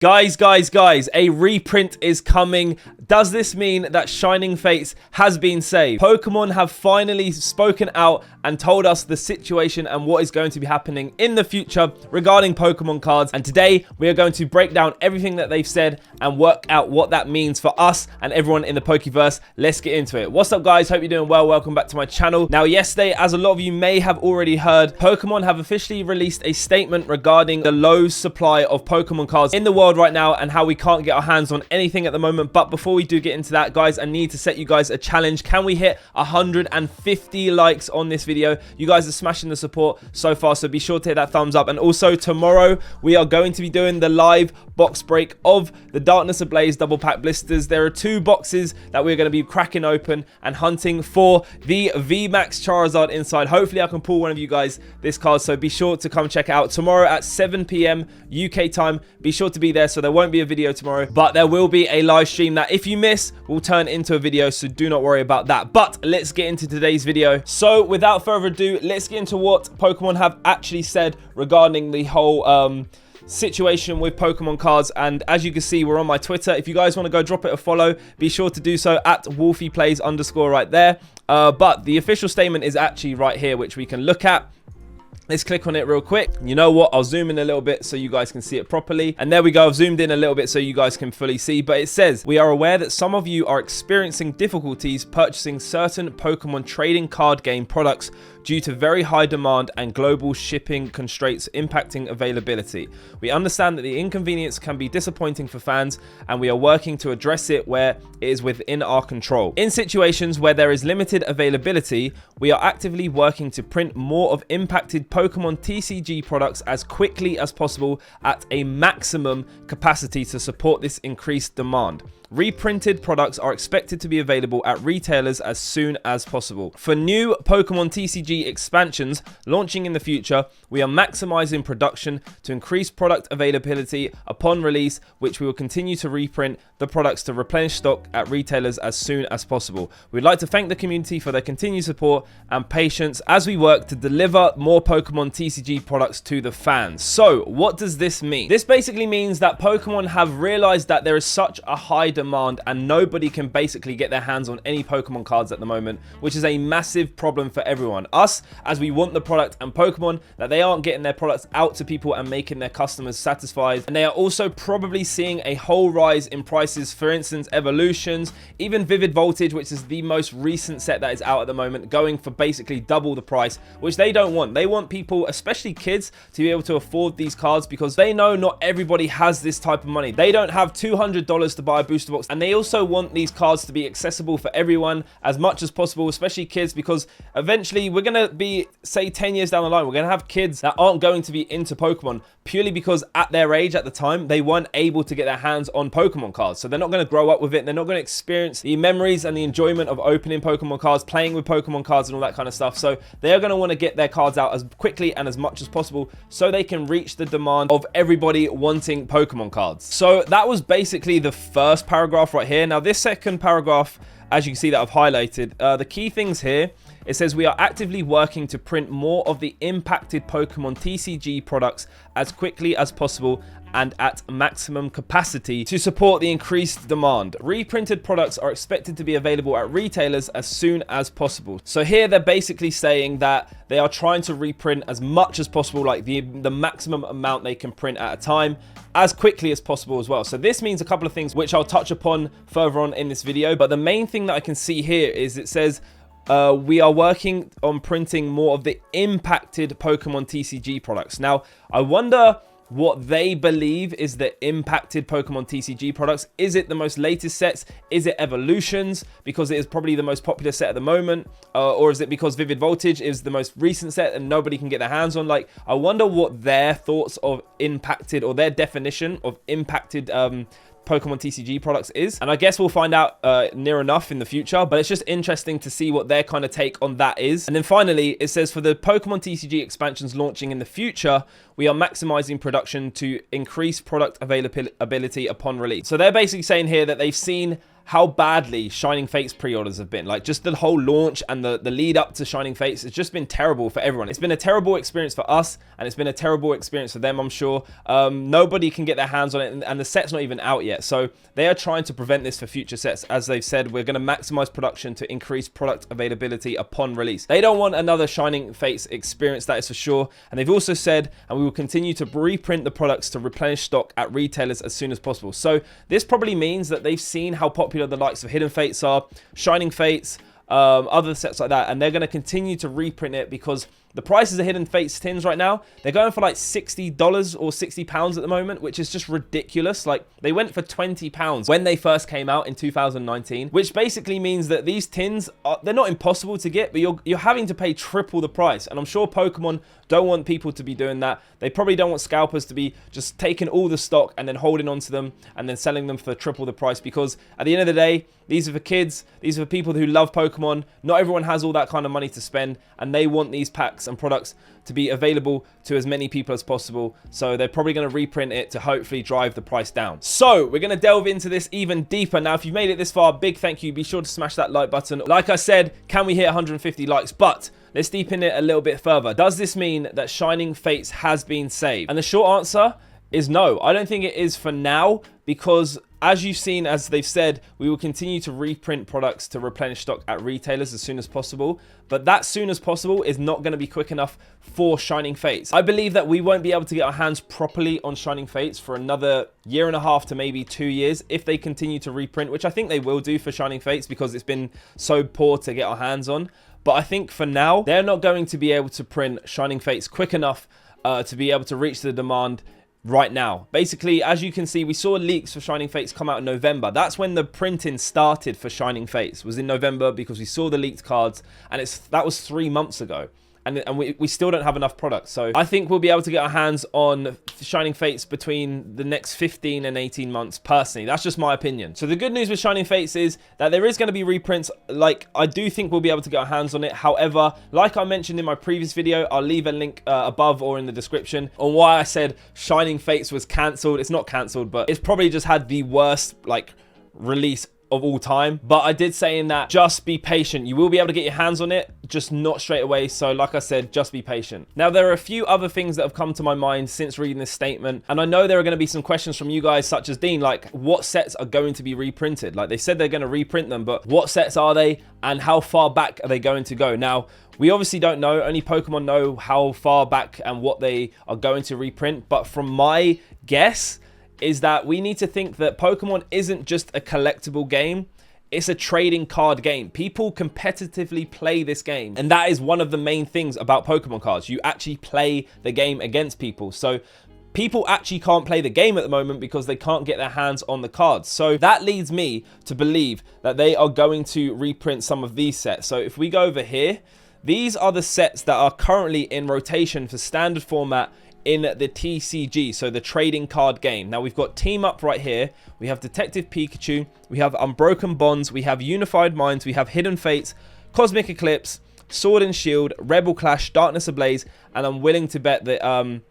Guys, a reprint is coming. Does this mean that Shining Fates has been saved? Pokemon have finally spoken out and told us the situation and what is going to be happening in the future regarding Pokemon cards. And today we are going to break down everything that they've said and work out what that means for us and everyone in the Pokeverse. Let's get into it. What's up, guys? Hope you're doing well. Welcome back to my channel. Now, yesterday, as a lot of you may have already heard, Pokemon have officially released a statement regarding the low supply of Pokemon cards in the world right now and how we can't get our hands on anything at the moment. But before we do get into that, guys, I need to set you guys a challenge. Can we hit 150 likes on this video? You guys are smashing the support so far, so be sure to hit that thumbs up. And also tomorrow we are going to be doing the live box break of the Darkness Ablaze double pack blisters. There are 2 boxes that we're going to be cracking open and hunting for the VMAX Charizard inside. Hopefully I can pull one of you guys this card, so be sure to come check it out tomorrow at 7 p.m. UK time. Be sure to be there, so there won't be a video tomorrow, but there will be a live stream that if you miss will turn into a video, so do not worry about that. But let's get into today's video. So without further ado, let's get into what Pokemon have actually said regarding the whole situation with Pokemon cards. And as you can see, we're on my Twitter. If you guys want to go drop it a follow, be sure to do so at WolfiePlays_ right there. But the official statement is actually right here, which we can look at. Let's click on it real quick. You know what? I'll zoom in a little bit so you guys can see it properly. And there we go. I've zoomed in a little bit so you guys can fully see. But it says, we are aware that some of you are experiencing difficulties purchasing certain Pokemon trading card game products due to very high demand and global shipping constraints impacting availability. We understand that the inconvenience can be disappointing for fans, and we are working to address it where it is within our control. In situations where there is limited availability, we are actively working to print more of impacted Pokemon TCG products as quickly as possible at a maximum capacity to support this increased demand. Reprinted products are expected to be available at retailers as soon as possible. For new Pokemon TCG expansions launching in the future, we are maximizing production to increase product availability upon release, which we will continue to reprint the products to replenish stock at retailers as soon as possible. We'd like to thank the community for their continued support and patience as we work to deliver more Pokemon TCG products to the fans. So, what does this mean? This basically means that Pokemon have realized that there is such a high demand and nobody can basically get their hands on any Pokemon cards at the moment, which is a massive problem for everyone. Us, as we want the product, and Pokemon, that they aren't getting their products out to people and making their customers satisfied. And they are also probably seeing a whole rise in prices. For instance, Evolutions, even Vivid Voltage, which is the most recent set that is out at the moment, going for basically double the price, which they don't want. They want people, especially kids, to be able to afford these cards because they know not everybody has this type of money. They don't have $200 to buy a booster box, and they also want these cards to be accessible for everyone as much as possible, especially kids, because eventually we're going to be, say 10 years down the line, we're going to have kids that aren't going to be into Pokemon purely because at their age at the time they weren't able to get their hands on Pokemon cards, so they're not going to grow up with it. They're not going to experience the memories and the enjoyment of opening Pokemon cards, playing with Pokemon cards and all that kind of stuff. So they're going to want to get their cards out as quickly and as much as possible so they can reach the demand of everybody wanting Pokemon cards. So that was basically the first paragraph right here. Now this second paragraph, as you can see that I've highlighted, the key things here, it says we are actively working to print more of the impacted Pokemon TCG products as quickly as possible and at maximum capacity to support the increased demand. Reprinted products are expected to be available at retailers as soon as possible. So here they're basically saying that they are trying to reprint as much as possible, like the maximum amount they can print at a time, as quickly as possible as well. So this means a couple of things which I'll touch upon further on in this video, but the main thing that I can see here is it says we are working on printing more of the impacted Pokemon TCG products. Now, I wonder what they believe is the impacted Pokemon TCG products. Is it the most latest sets? Is it Evolutions because it is probably the most popular set at the moment? Or is it because Vivid Voltage is the most recent set and nobody can get their hands on? Like, I wonder what their thoughts of impacted, or their definition of impacted Pokemon TCG products is, and I guess we'll find out near enough in the future, but it's just interesting to see what their kind of take on that is. And then finally, it says for the Pokemon TCG expansions launching in the future, we are maximizing production to increase product availability upon release. So they're basically saying here that they've seen how badly Shining Fates pre-orders have been. Like, just the whole launch and the lead up to Shining Fates, it's just been terrible for everyone. It's been a terrible experience for us, and it's been a terrible experience for them, I'm sure. Nobody can get their hands on it, and the set's not even out yet. So they are trying to prevent this for future sets. As they've said, we're going to maximize production to increase product availability upon release. They don't want another Shining Fates experience, that is for sure. And they've also said, and we will continue to reprint the products to replenish stock at retailers as soon as possible. So this probably means that they've seen how popular the likes of Hidden Fates are, Shining Fates, other sets like that, and they're going to continue to reprint it because the prices of Hidden Fates tins right now, they're going for like $60 or £60 at the moment, which is just ridiculous. Like, they went for £20 when they first came out in 2019, which basically means that these tins, they're not impossible to get, but you're having to pay triple the price. And I'm sure Pokemon don't want people to be doing that. They probably don't want scalpers to be just taking all the stock and then holding on to them and then selling them for triple the price, because at the end of the day, these are for kids, these are for people who love Pokemon. Not everyone has all that kind of money to spend, and they want these packs and products to be available to as many people as possible. So they're probably going to reprint it to hopefully drive the price down. So we're going to delve into this even deeper. Now, if you've made it this far, big thank you. Be sure to smash that like button. Like I said, can we hit 150 likes? But let's deepen it a little bit further. Does this mean that Shining Fates has been saved? And the short answer is no. I don't think it is for now, because as you've seen, as they've said, we will continue to reprint products to replenish stock at retailers as soon as possible. But that soon as possible is not going to be quick enough for Shining Fates. I believe that we won't be able to get our hands properly on Shining Fates for another 1.5 to maybe 2 years if they continue to reprint, which I think they will do for Shining Fates because it's been so poor to get our hands on. But I think for now, they're not going to be able to print Shining Fates quick enough to be able to reach the demand right now. Basically, as you can see, we saw leaks for Shining Fates come out in November. That's when the printing started for Shining Fates, was in November, because we saw the leaked cards, and that was 3 months ago. And we still don't have enough products. So I think we'll be able to get our hands on Shining Fates between the next 15 and 18 months, personally. That's just my opinion. So the good news with Shining Fates is that there is going to be reprints. Like, I do think we'll be able to get our hands on it. However, like I mentioned in my previous video, I'll leave a link above or in the description on why I said Shining Fates was cancelled. It's not cancelled, but it's probably just had the worst, like, release of all time. But I did say in that, just be patient. You will be able to get your hands on it, just not straight away. So like I said, just be patient. Now, there are a few other things that have come to my mind since reading this statement, and I know there are going to be some questions from you guys, such as Dean, like, what sets are going to be reprinted? Like, they said they're going to reprint them, but what sets are they, and how far back are they going to go? Now, we obviously don't know. Only Pokemon know how far back and what they are going to reprint. But from my guess, is that we need to think that Pokemon isn't just a collectible game. It's a trading card game. People competitively play this game. And that is one of the main things about Pokemon cards. You actually play the game against people. So people actually can't play the game at the moment because they can't get their hands on the cards. So that leads me to believe that they are going to reprint some of these sets. So if we go over here, these are the sets that are currently in rotation for standard format in the TCG, so the trading card game. Now, we've got Team Up right here. We have Detective Pikachu. We have Unbroken Bonds. We have Unified Minds. We have Hidden Fates, Cosmic Eclipse, Sword and Shield, Rebel Clash, Darkness Ablaze, and I'm willing to bet that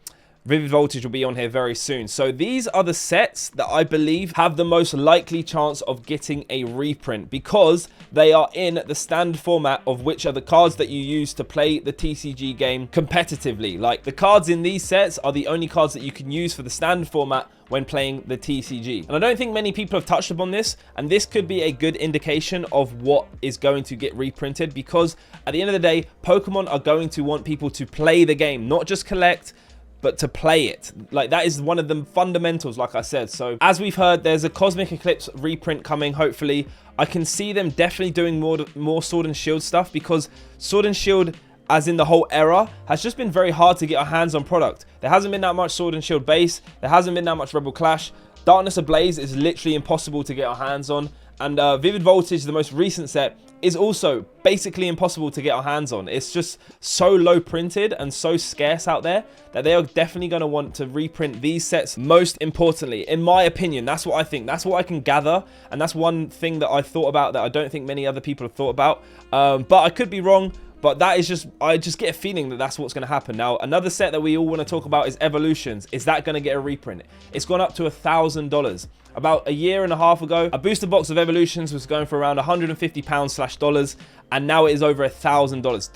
Vivid Voltage will be on here very soon. So these are the sets that I believe have the most likely chance of getting a reprint, because they are in the standard format, of which are the cards that you use to play the TCG game competitively. Like, the cards in these sets are the only cards that you can use for the standard format when playing the TCG. And I don't think many people have touched upon this, and this could be a good indication of what is going to get reprinted, because at the end of the day, Pokemon are going to want people to play the game, not just collect, but to play it. Like, that is one of the fundamentals, like I said. So as we've heard, there's a Cosmic Eclipse reprint coming, hopefully. I can see them definitely doing more Sword and Shield stuff, because Sword and Shield, as in the whole era, has just been very hard to get our hands on product. There hasn't been that much Sword and Shield base. There hasn't been that much Rebel Clash. Darkness Ablaze is literally impossible to get our hands on. And Vivid Voltage, the most recent set, is also basically impossible to get our hands on. It's just so low printed and so scarce out there that they are definitely going to want to reprint these sets. Most importantly, in my opinion, that's what I think. That's what I can gather. And that's one thing that I thought about that I don't think many other people have thought about. But I could be wrong. But that is just, I just get a feeling that that's what's going to happen. Now, another set that we all want to talk about is Evolutions. Is that going to get a reprint? It's gone up to $1,000. About a year and a half ago, a booster box of Evolutions was going for around £150/dollars, and now it is over $1,000.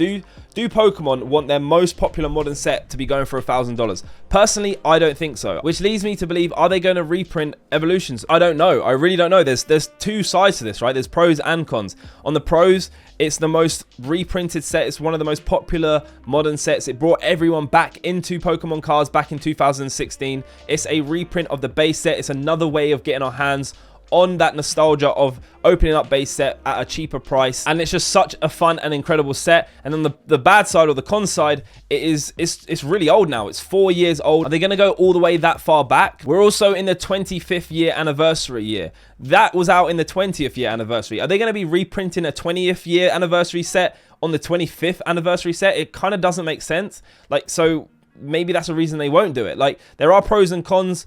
Do Pokemon want their most popular modern set to be going for $1,000? Personally, I don't think so. Which leads me to believe, are they going to reprint Evolutions? I don't know. I really don't know. There's two sides to this, right? There's pros and cons. On the pros, it's the most reprinted set. It's one of the most popular modern sets. It brought everyone back into Pokemon cards back in 2016. It's a reprint of the base set. It's another way of getting our hands on that nostalgia of opening up base set at a cheaper price, and it's just such a fun and incredible set. And on the bad side or the con side, it's really old now. It's 4 years old. Are they going to go all the way that far back? We're also in the 25th year anniversary year. That was out in the 20th year anniversary. Are they going to be reprinting a 20th year anniversary set on the 25th anniversary set? It kind of doesn't make sense. Like, so maybe that's a reason they won't do it. Like, there are pros and cons.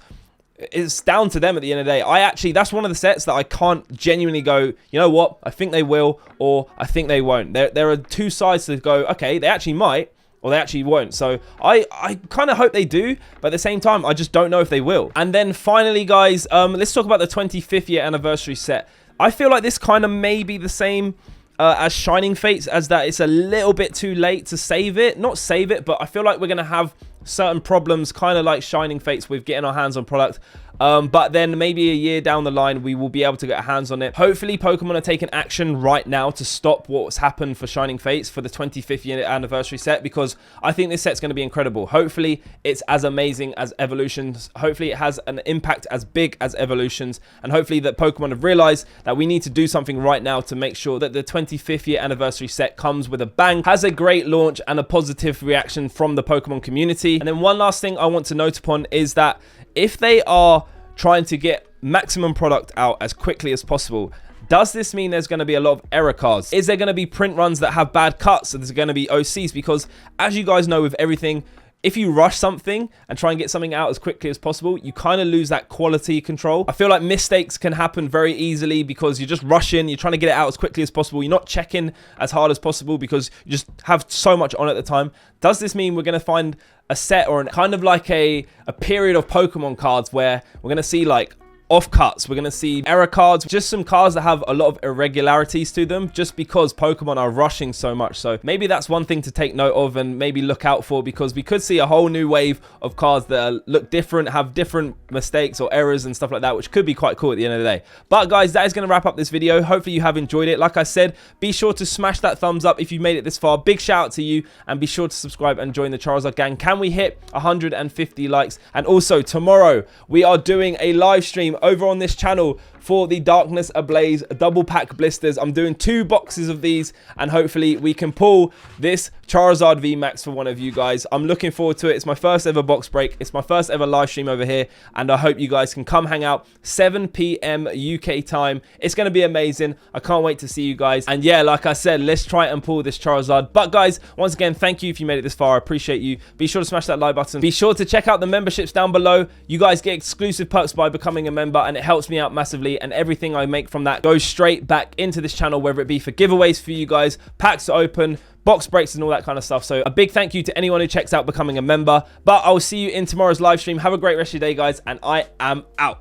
It's down to them at the end of the day. That's one of the sets that I can't genuinely go, you know what, I think they will, or I think they won't. There are two sides to go, okay, they actually might, or they actually won't. So I kind of hope they do, but at the same time, I just don't know if they will. And then finally, guys, let's talk about the 25th year anniversary set. I feel like this kind of may be the same as Shining Fates, as that it's a little bit too late to save it. Not save it, but I feel like we're going to have certain problems, kind of like Shining Fates, with getting our hands on product. But then maybe a year down the line, we will be able to get our hands on it. Hopefully, Pokemon are taking action right now to stop what's happened for Shining Fates for the 25th year anniversary set, because I think this set's going to be incredible. Hopefully, it's as amazing as Evolutions. Hopefully, it has an impact as big as Evolutions. And hopefully that Pokemon have realized that we need to do something right now to make sure that the 25th year anniversary set comes with a bang, has a great launch, and a positive reaction from the Pokemon community. And then one last thing I want to note upon is that if they are trying to get maximum product out as quickly as possible, does this mean there's going to be a lot of error cards? Is there going to be print runs that have bad cuts? So there's going to be OCs? Because as you guys know with everything, if you rush something and try and get something out as quickly as possible, you kind of lose that quality control. I feel like mistakes can happen very easily because you're just rushing, you're trying to get it out as quickly as possible. You're not checking as hard as possible because you just have so much on at the time. Does this mean we're going to find a set or kind of like a period of Pokemon cards where we're going to see like off cuts, we're going to see error cards, just some cards that have a lot of irregularities to them just because Pokemon are rushing so much? So maybe that's one thing to take note of and maybe look out for, because we could see a whole new wave of cards that look different, have different mistakes or errors and stuff like that, which could be quite cool at the end of the day. But guys, that is going to wrap up this video. Hopefully you have enjoyed it. Like I said, be sure to smash that thumbs up if you made it this far. Big shout out to you, and be sure to subscribe and join the Charizard gang. Can we hit 150 likes? And also tomorrow we are doing a live stream over on this channel for the Darkness Ablaze double pack blisters. I'm doing 2 boxes of these, and hopefully we can pull this Charizard VMAX for one of you guys. I'm looking forward to it. It's my first ever box break. It's my first ever live stream over here, and I hope you guys can come hang out 7 p.m. UK time. It's going to be amazing. I can't wait to see you guys. And yeah, like I said, let's try and pull this Charizard. But guys, once again, thank you if you made it this far. I appreciate you. Be sure to smash that like button. Be sure to check out the memberships down below. You guys get exclusive perks by becoming a member, and it helps me out massively, and everything I make from that goes straight back into this channel, whether it be for giveaways for you guys, packs to open, box breaks, and all that kind of stuff. So a big thank you to anyone who checks out becoming a member. But I will see you in tomorrow's live stream. Have a great rest of your day, guys, and I am out.